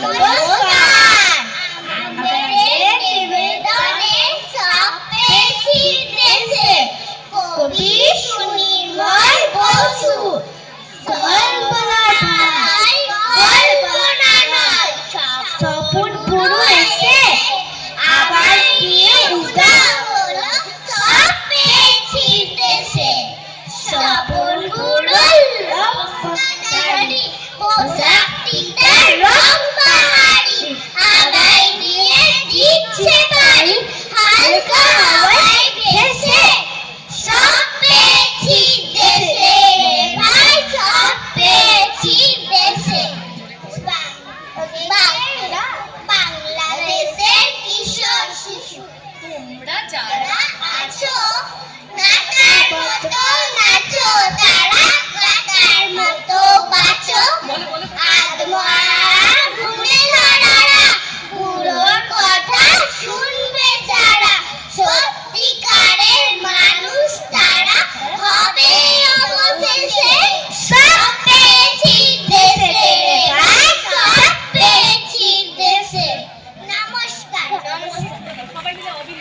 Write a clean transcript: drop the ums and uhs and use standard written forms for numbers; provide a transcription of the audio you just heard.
নমস্কার। আমাদের নিবেদনে সব পেয়েছি দেশে কবি সুনির্মল বসু। কল্পনা নয়, কল্পনা নয়, স্বপন পুরো এসে আবার দিয়ে উদা হলো সব পেয়েছি দেশে। স্বপন পুরো পোশাকটিতে রং বাহারি আগায় নিয়ে দিচ্ছে বাড়ি হালকা হাওয়ায় ভেসে। সব পেয়েছি দেশে ভাই, সব পেয়েছি দেশে। বাংলাদেশের কিশোর শিশু তোমরা যারা আছো নাকার মতো নাচো, তারা কাকার মতো বাঁচো। আদমরা ঘুরে ধরারা বুড়োর কথা শুন